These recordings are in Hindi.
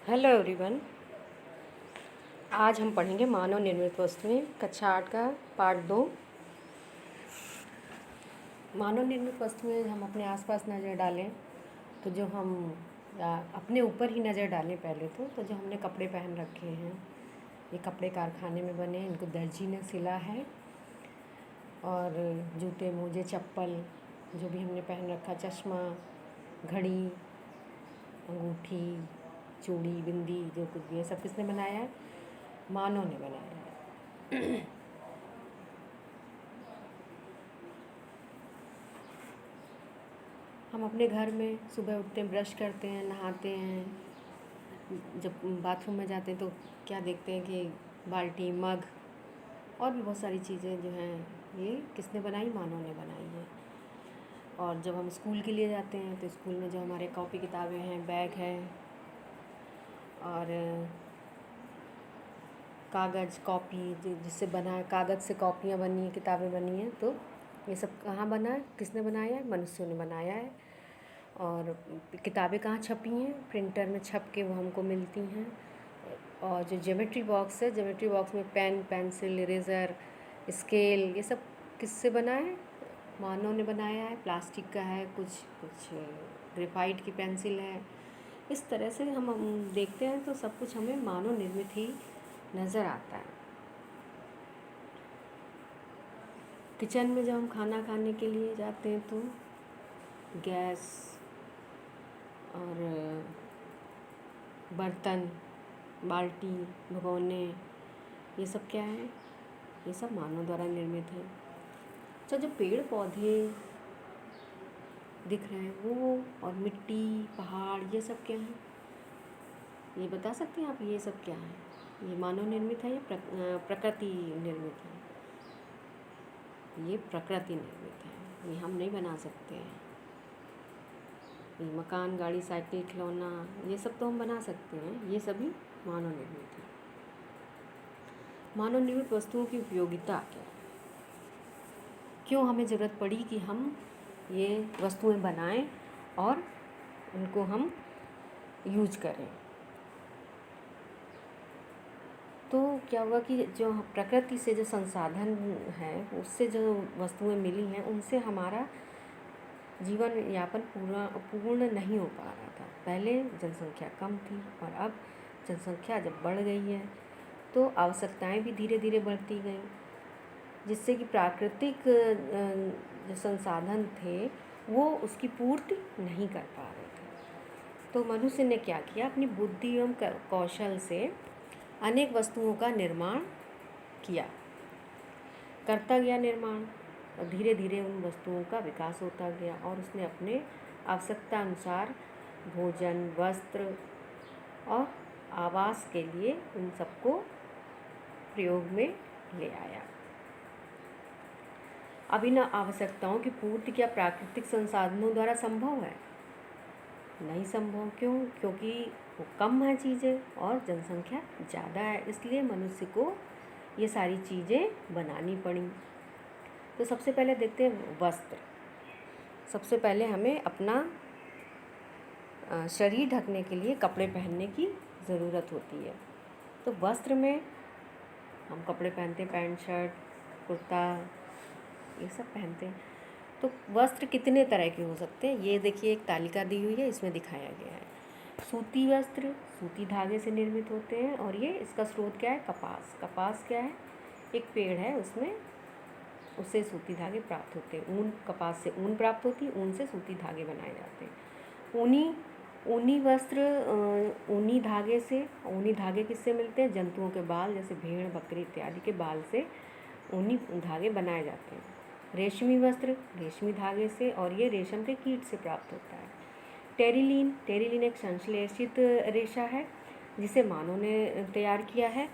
Hello everyone. आज हम पढ़ेंगे मानव निर्मित वस्तुएं कक्षा 8 का पार्ट 2। मानव निर्मित वस्तुएं हम अपने आसपास नज़र डालें तो जो हम या अपने ऊपर ही नज़र डालें पहले तो जो हमने कपड़े पहन रखे हैं, ये कपड़े कारखाने में बने, इनको दर्जी ने सिला है। और जूते मोजे चप्पल जो भी हमने पहन रखा, चश्मा, घड़ी, अंगूठी, चूड़ी, बिंदी, जो कुछ भी है सब किसने बनाया है? मानव ने बनाया है। हम अपने घर में सुबह उठते हैं, ब्रश करते हैं, नहाते हैं, जब बाथरूम में जाते हैं तो क्या देखते हैं कि बाल्टी, मग और भी बहुत सारी चीज़ें जो हैं ये किसने बनाई? मानव ने बनाई है। और जब हम स्कूल के लिए जाते हैं तो स्कूल में जो हमारे कॉपी किताबें हैं, बैग है और कागज़, कॉपी जिससे बना है, कागज़ से कॉपियाँ बनी हैं, किताबें बनी हैं, तो ये सब कहाँ बना है? किसने बनाया है? मनुष्यों ने बनाया है। और किताबें कहाँ छपी हैं? प्रिंटर में छप के वो हमको मिलती हैं। और जो ज्योमेट्री बॉक्स है, ज्योमेट्री बॉक्स में पेन, पेंसिल, इरेज़र, स्केल, ये सब किससे बना है? मानव ने बनाया है। प्लास्टिक का है, कुछ ग्रेफाइट की पेंसिल है। इस तरह से हम देखते हैं तो सब कुछ हमें मानव निर्मित ही नज़र आता है। किचन में जब हम खाना खाने के लिए जाते हैं तो गैस और बर्तन, बाल्टी, भगोने, ये सब क्या है? ये सब मानव द्वारा निर्मित है। अच्छा, जो पेड़ पौधे दिख रहे हैं वो, और मिट्टी, पहाड़, ये सब क्या है? ये बता सकते हैं आप ये सब क्या है? ये मानव निर्मित है या प्रकृति निर्मित है? ये प्रकृति निर्मित है, ये हम नहीं बना सकते हैं। ये मकान, गाड़ी, साइकिल, खिलौना, ये सब तो हम बना सकते हैं, ये सभी मानव निर्मित है। मानव निर्मित वस्तुओं की उपयोगिता क्या है? क्यों हमें ज़रूरत पड़ी कि हम ये वस्तुएं बनाएं और उनको हम यूज करें? तो क्या हुआ कि जो प्रकृति से जो संसाधन है, उससे जो वस्तुएं मिली हैं, उनसे हमारा जीवन यापन पूर्ण नहीं हो पा रहा था। पहले जनसंख्या कम थी और अब जनसंख्या जब बढ़ गई है तो आवश्यकताएं भी धीरे धीरे बढ़ती गई, जिससे कि प्राकृतिक जो संसाधन थे वो उसकी पूर्ति नहीं कर पा रहे थे। तो मनुष्य ने क्या किया? अपनी बुद्धि एवं कौशल से अनेक वस्तुओं का निर्माण किया, करता गया निर्माण, और धीरे धीरे उन वस्तुओं का विकास होता गया और उसने अपने आवश्यकता अनुसार भोजन, वस्त्र और आवास के लिए उन सबको प्रयोग में ले आया। अब इन आवश्यकताओं की पूर्ति क्या प्राकृतिक संसाधनों द्वारा संभव है? नहीं संभव। क्यों? क्योंकि वो कम है चीज़ें और जनसंख्या ज़्यादा है, इसलिए मनुष्य को ये सारी चीज़ें बनानी पड़ी। तो सबसे पहले देखते हैं वस्त्र। सबसे पहले हमें अपना शरीर ढकने के लिए कपड़े पहनने की ज़रूरत होती है। तो वस्त्र में हम कपड़े पहनते हैं, पैंट, शर्ट, कुर्ता, ये सब पहनते हैं। तो वस्त्र कितने तरह के हो सकते हैं? ये देखिए, एक तालिका दी हुई है, इसमें दिखाया गया है। सूती वस्त्र सूती धागे से निर्मित होते हैं और ये इसका स्रोत क्या है? कपास। कपास क्या है? एक पेड़ है, उससे सूती धागे प्राप्त होते हैं। ऊन, कपास से ऊन प्राप्त होती है, ऊन से सूती धागे बनाए जाते हैं। ऊनी वस्त्र, ऊनी धागे किससे मिलते हैं? जंतुओं के बाल, जैसे भेड़, बकरी इत्यादि के बाल से ऊनी धागे बनाए जाते हैं। रेशमी वस्त्र रेशमी धागे से, और ये रेशम के कीट से प्राप्त होता है। टेरिलीन एक संश्लेषित रेशा है जिसे मानव ने तैयार किया है।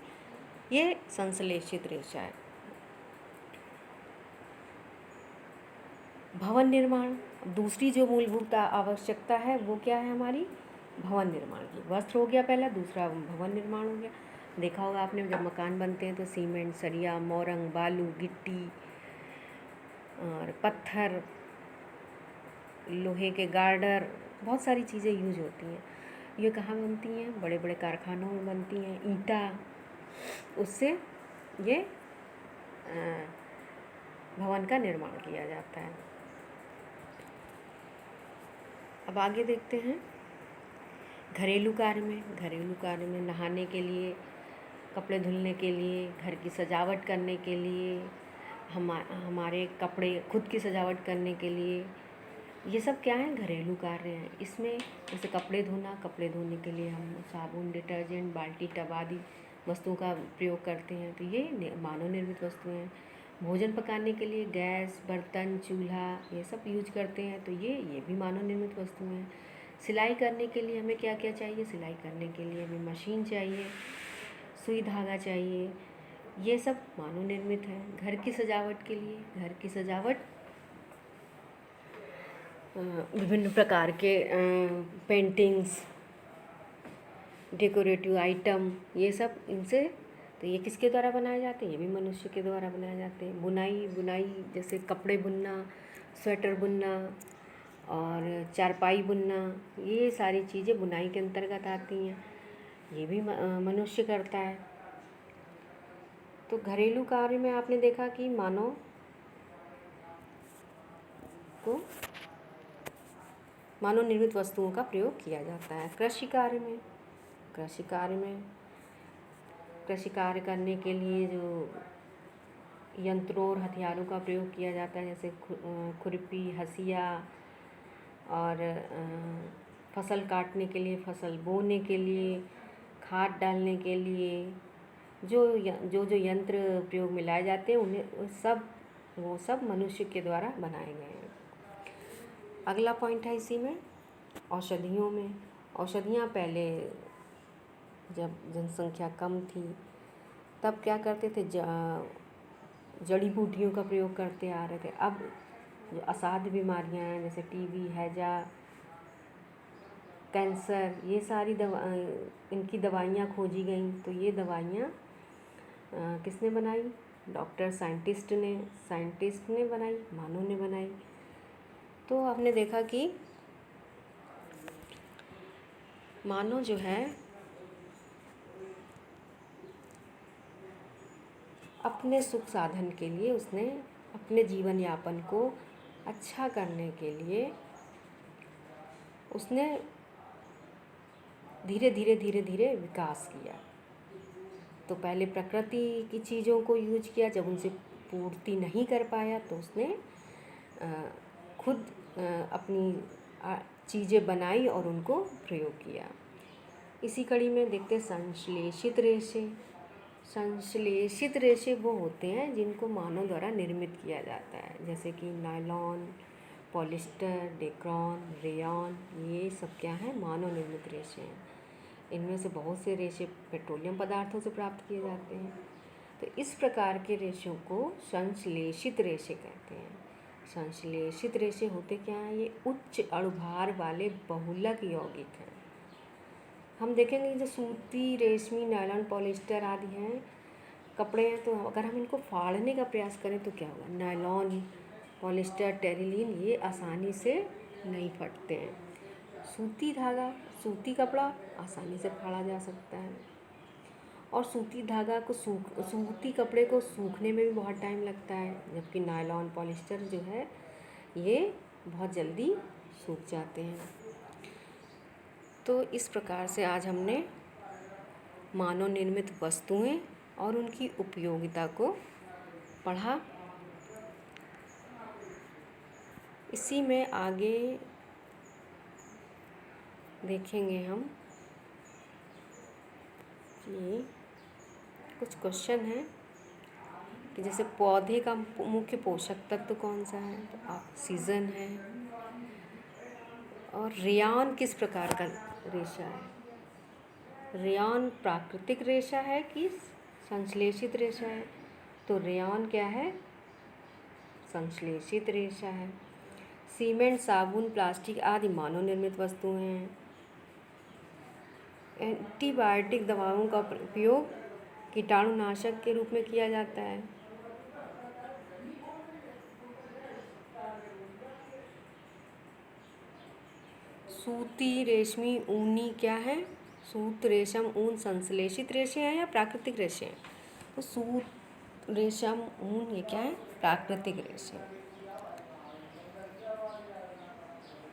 ये संश्लेषित रेशा है। भवन निर्माण, दूसरी जो मूलभूत आवश्यकता है वो क्या है हमारी? भवन निर्माण की। वस्त्र हो गया पहला, दूसरा भवन निर्माण हो गया। देखा होगा आपने, जब मकान बनते हैं तो सीमेंट, सरिया, मोरंग, बालू, गिट्टी और पत्थर, लोहे के गार्डर, बहुत सारी चीज़ें यूज होती हैं। ये कहाँ बनती हैं? बड़े बड़े कारखानों में बनती हैं। ईंटा, उससे ये भवन का निर्माण किया जाता है। अब आगे देखते हैं घरेलू कार्य में नहाने के लिए, कपड़े धुलने के लिए, घर की सजावट करने के लिए, हमारे कपड़े खुद की सजावट करने के लिए, ये सब क्या है? घरेलू कार्य हैं। इसमें जैसे कपड़े धोने के लिए हम साबुन, डिटर्जेंट, बाल्टी, टब आदि वस्तुओं का प्रयोग करते हैं, तो ये मानव निर्मित वस्तुएं हैं। भोजन पकाने के लिए गैस, बर्तन, चूल्हा ये सब यूज करते हैं, तो ये भी मानव निर्मित वस्तुएं हैं। सिलाई करने के लिए हमें क्या क्या चाहिए? सिलाई करने के लिए हमें मशीन चाहिए, सुई धागा चाहिए, ये सब मानव निर्मित है। घर की सजावट के लिए, घर की सजावट विभिन्न प्रकार के पेंटिंग्स, डेकोरेटिव आइटम, ये सब इनसे, तो ये किसके द्वारा बनाए जाते हैं? ये भी मनुष्य के द्वारा बनाए जाते हैं। बुनाई जैसे कपड़े बुनना, स्वेटर बुनना और चारपाई बुनना, ये सारी चीज़ें बुनाई के अंतर्गत आती हैं, ये भी मनुष्य करता है। तो घरेलू कार्य में आपने देखा कि मानव निर्मित वस्तुओं का प्रयोग किया जाता है। कृषि कार्य करने के लिए जो यंत्रों और हथियारों का प्रयोग किया जाता है, जैसे खुरपी, हंसिया, और फसल काटने के लिए, फसल बोने के लिए, खाद डालने के लिए जो यंत्र प्रयोग में लाए जाते हैं, वो सब मनुष्य के द्वारा बनाए गए हैं। अगला पॉइंट है इसी में औषधियों में। औषधियाँ पहले जब जनसंख्या कम थी तब क्या करते थे? जड़ी बूटियों का प्रयोग करते आ रहे थे। अब जो असाध्य बीमारियाँ हैं, जैसे टीबी, हैजा, कैंसर, ये सारी इनकी दवाइयाँ खोजी गई। तो ये दवाइयाँ किसने बनाई? डॉक्टर, साइंटिस्ट ने बनाई, मानव ने बनाई। तो आपने देखा कि मानव जो है अपने सुख साधन के लिए, उसने अपने जीवन यापन को अच्छा करने के लिए उसने धीरे धीरे विकास किया। तो पहले प्रकृति की चीज़ों को यूज किया, जब उनसे पूर्ति नहीं कर पाया तो उसने खुद अपनी चीज़ें बनाई और उनको प्रयोग किया। इसी कड़ी में देखते संश्लेषित रेशे। संश्लेषित रेशे वो होते हैं जिनको मानव द्वारा निर्मित किया जाता है, जैसे कि नायलॉन, पॉलिस्टर, डेक्रॉन, रेयॉन, ये सब क्या है? मानव निर्मित रेशे हैं। इनमें से बहुत से रेशे पेट्रोलियम पदार्थों से प्राप्त किए जाते हैं। तो इस प्रकार के रेशों को संश्लेषित रेशे कहते हैं। संश्लेषित रेशे होते क्या हैं? ये उच्च अणुभार वाले बहुलक यौगिक हैं। हम देखेंगे जो सूती, रेशमी, नायलॉन, पॉलिस्टर आदि हैं कपड़े हैं, तो अगर हम इनको फाड़ने का प्रयास करें तो क्या होगा? नायलॉन, पॉलिस्टर, टेरिलीन, ये आसानी से नहीं फटते हैं। सूती कपड़ा आसानी से फाड़ा जा सकता है, और सूती कपड़े को सूखने में भी बहुत टाइम लगता है, जबकि नायलॉन, पॉलिस्टर जो है ये बहुत जल्दी सूख जाते हैं। तो इस प्रकार से आज हमने मानव निर्मित वस्तुएं और उनकी उपयोगिता को पढ़ा। इसी में आगे देखेंगे हम कि कुछ क्वेश्चन हैं कि जैसे पौधे का मुख्य पोषक तत्व कौन सा है? तो ऑक्सीजन है। और रेयॉन किस प्रकार का रेशा है? रेयॉन प्राकृतिक रेशा है कि संश्लेषित रेशा है? तो रेयॉन क्या है? संश्लेषित रेशा है। सीमेंट, साबुन, प्लास्टिक आदि मानव निर्मित वस्तुएं हैं। एंटीबायोटिक दवाओं का उपयोग कीटाणुनाशक के रूप में किया जाता है। सूती, रेशमी, ऊनी क्या है? सूत, रेशम, ऊन संश्लेषित रेशे हैं या प्राकृतिक रेशे हैं? तो सूत, रेशम, ऊन ये क्या है? प्राकृतिक रेशे।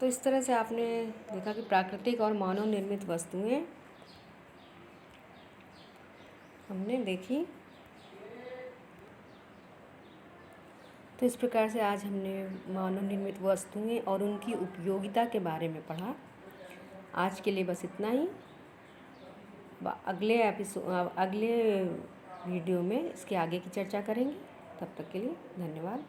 तो इस तरह से आपने देखा कि प्राकृतिक और मानव निर्मित वस्तुएं हमने देखी। तो इस प्रकार से आज हमने मानव निर्मित वस्तुएं और उनकी उपयोगिता के बारे में पढ़ा। आज के लिए बस इतना ही। अगले वीडियो में इसके आगे की चर्चा करेंगे। तब तक के लिए धन्यवाद।